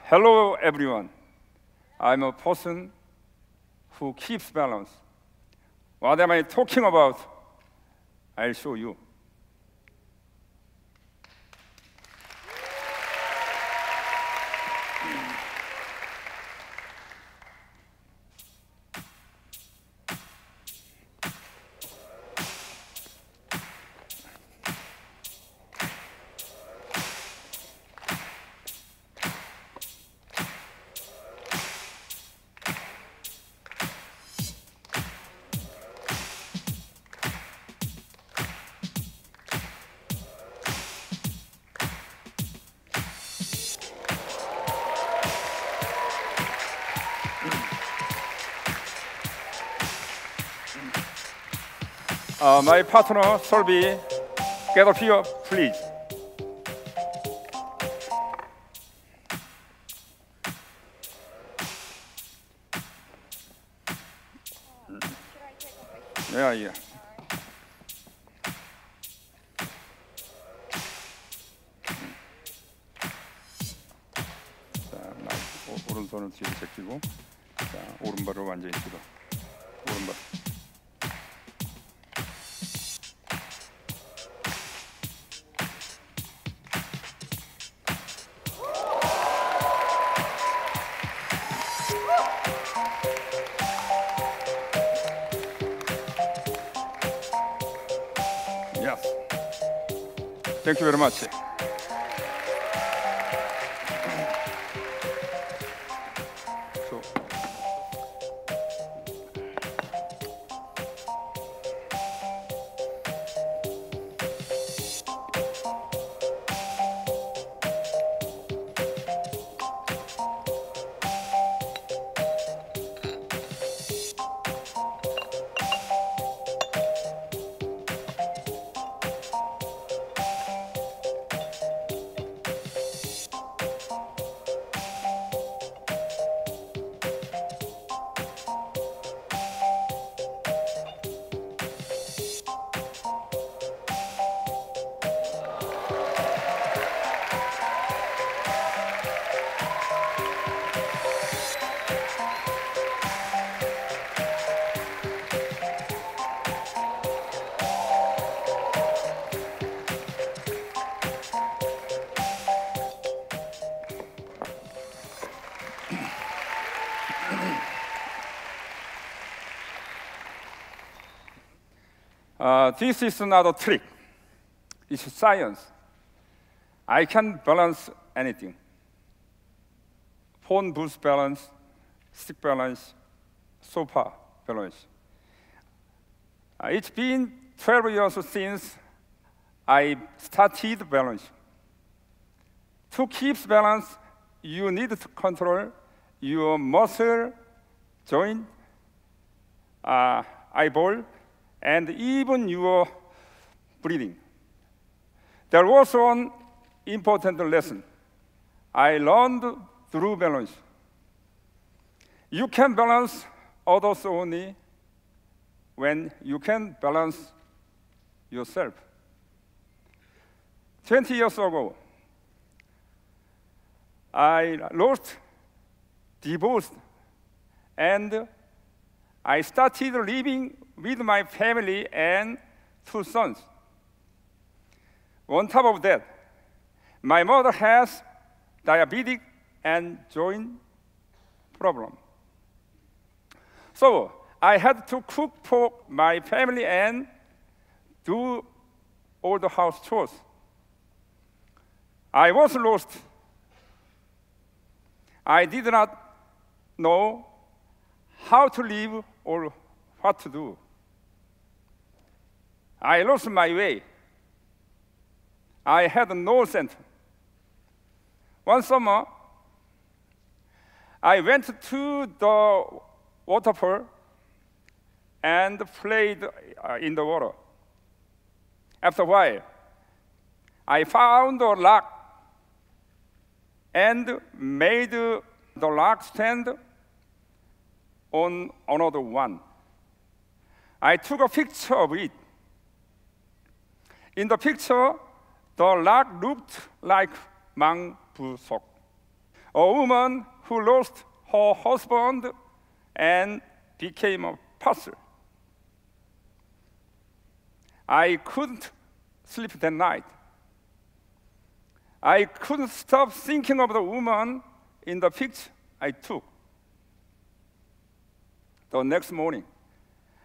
Hello, everyone. I'm a person who keeps balance. What am I talking about? I'll show you. My partner, Solby, get up here, please. Yeah. 자, 오른손을 뒤로 제끼고, 자, 오른발을 완전히 뒤로. 오른발. Yes. Thank you very much. So, this is not a trick. It's science. I can balance anything. Phone booth balance, stick balance, sofa balance. It's been 12 years since I started balance. To keep balance, you need to control your muscle, joint, eyeball, and even your breathing. There was one important lesson I learned through balance. You can balance others only when you can balance yourself. 20 years ago, I lost, divorced, and I started living with my family and 2 sons. On top of that, my mother has diabetes and joint problem. So I had to cook for my family and do all the house chores. I was lost. I did not know how to live or what to do. I lost my way. I had no sense. One summer, I went to the waterfall and played in the water. After a while, I found a rock and made the rock stand on another one. I took a picture of it. In the picture, The lark looked like 망부석, a woman who lost her husband and became a puzzle. I couldn't sleep that night. I couldn't stop thinking of the woman in the picture I took. The next morning,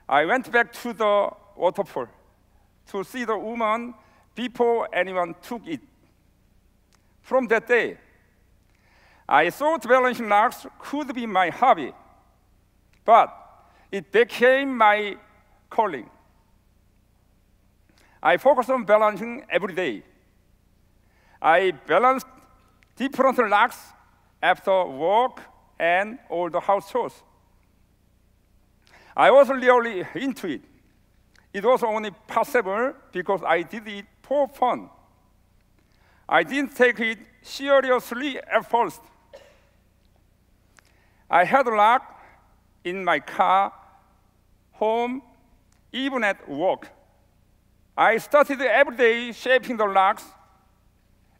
I went back to the waterfall to see the woman before anyone took it. From that day, I thought balancing larks could be my hobby, but it became my calling. I focus on balancing every day. I balance different larks after work and all the house chores. I was really into it. It was only possible because I did it for fun. I didn't take it seriously at first. I had a lark in my car, home, even at work. I started every day shaping the larks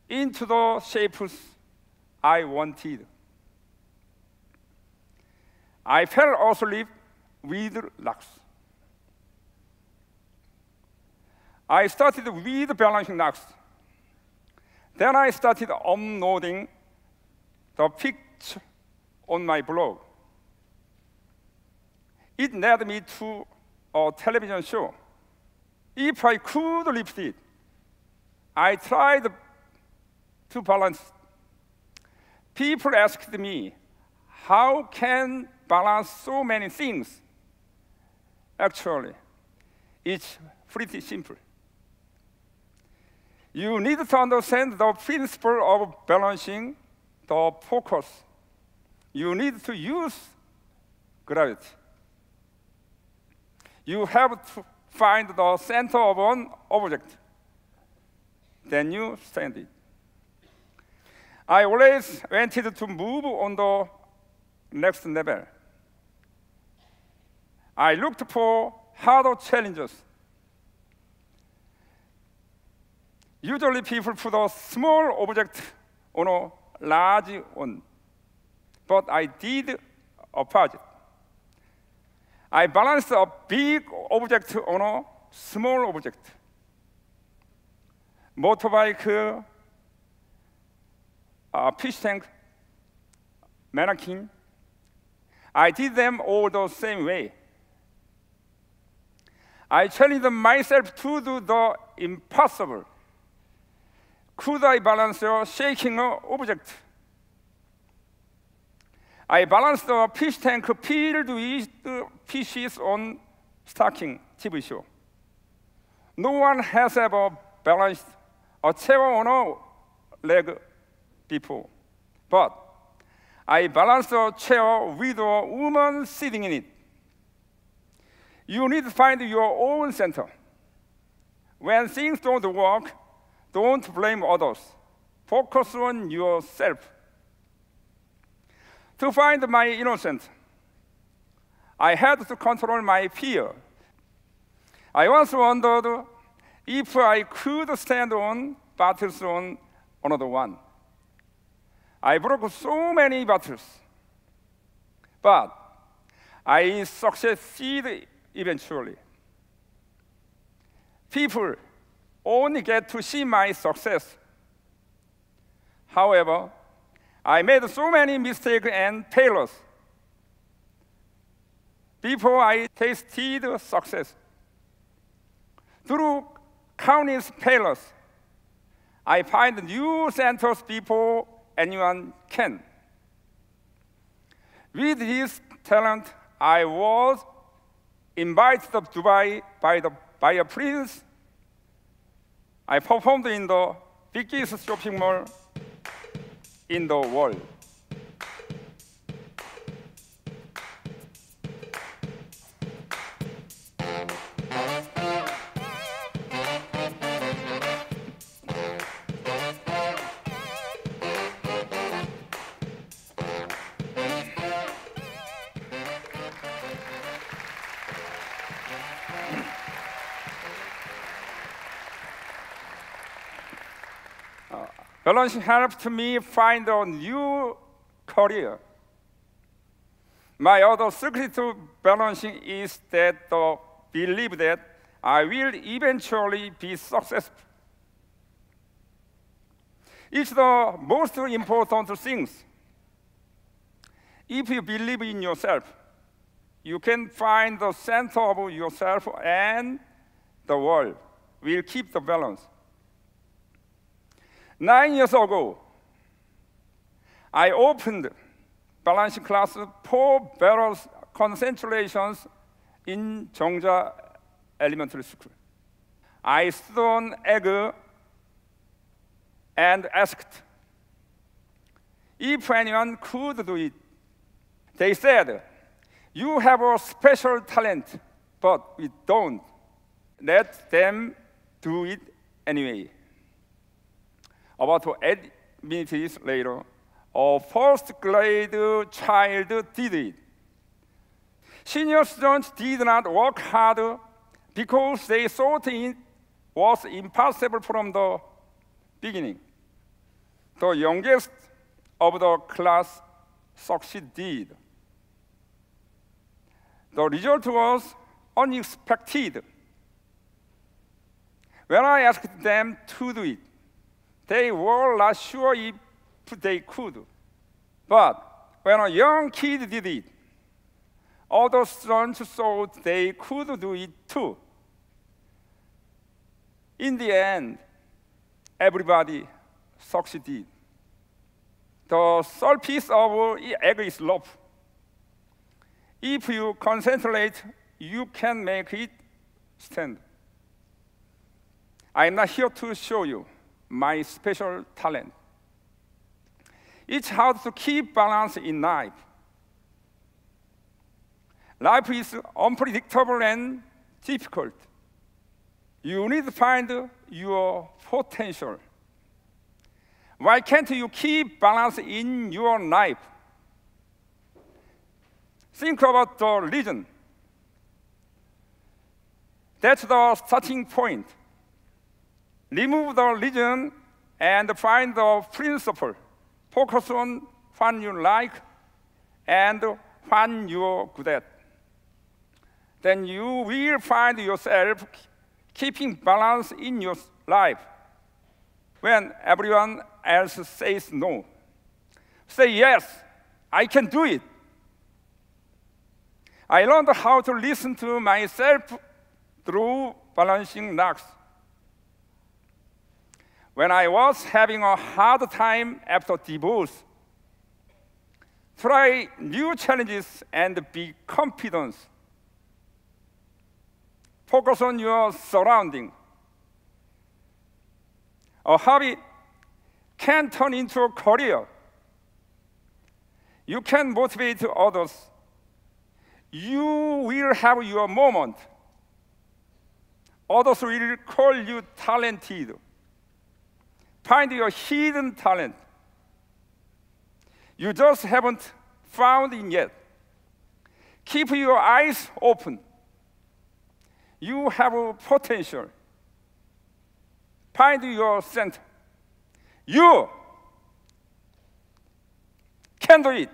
into the shapes I wanted. I fell asleep with larks. I started with balancing larks. Then I started uploading the picture on my blog. It led me to a television show. If I could lift it, I tried to balance. People asked me, how can balance so many things? Actually, it's pretty simple. You need to understand the principle of balancing the focus. You need to use gravity. You have to find the center of an object. Then you stand it. I always wanted to move on the next level. I looked for harder challenges. Usually people put a small object on a large one, but I did opposite. I balanced a big object on a small object. Motorbike, fish tank, mannequin. I did them all the same way. I challenged myself to do the impossible. Could I balance a shaking object? I balanced a fish tank filled with fishes on stocking TV show. No one has ever balanced a chair on a leg before, but I balanced a chair with a woman sitting in it. You need to find your own center. When things don't work, don't blame others. Focus on yourself. To find my innocence, I had to control my fear. I once wondered if I could stand on battles on another one. I broke so many battles, but I succeeded eventually. People only get to see my success. However, I made so many mistakes and failures before I tasted success. Through countless failures, I find new centers before anyone can. With this talent, I was invited to Dubai by a prince. I performed in the biggest shopping mall in the world. Balancing helped me find a new career. My other secret to balancing is that the belief that I will eventually be successful. It's the most important things. If you believe in yourself, you can find the center of yourself, and the world will keep the balance. 9 years ago, I opened balancing class for better concentrations in Jeongja Elementary School. I stood on egg and asked if anyone could do it. They said, "You have a special talent, but we don't." Let them do it anyway. About 8 minutes later, a first grade child did it. Senior students did not work hard because they thought it was impossible from the beginning. The youngest of the class succeeded. The result was unexpected. When I asked them to do it, they were not sure if they could. But when a young kid did it, other students thought they could do it too. In the end, everybody succeeded. The surface of egg is rough. If you concentrate, you can make it stand. I'm not here to show you my special talent. It's hard to keep balance in life. Life is unpredictable and difficult. You need to find your potential. Why can't you keep balance in your life? Think about the reason. That's the starting point. Remove the reason and find the principle. Focus on what you like and what you're good at. Then you will find yourself keeping balance in your life. When everyone else says no, say yes, I can do it. I learned how to listen to myself through balancing knocks. When I was having a hard time after divorce, try new challenges and be confident. Focus on your surroundings. A hobby can turn into a career. You can motivate others. You will have your moment. Others will call you talented. Find your hidden talent. You just haven't found it yet. Keep your eyes open. You have potential. Find your center. You can do it.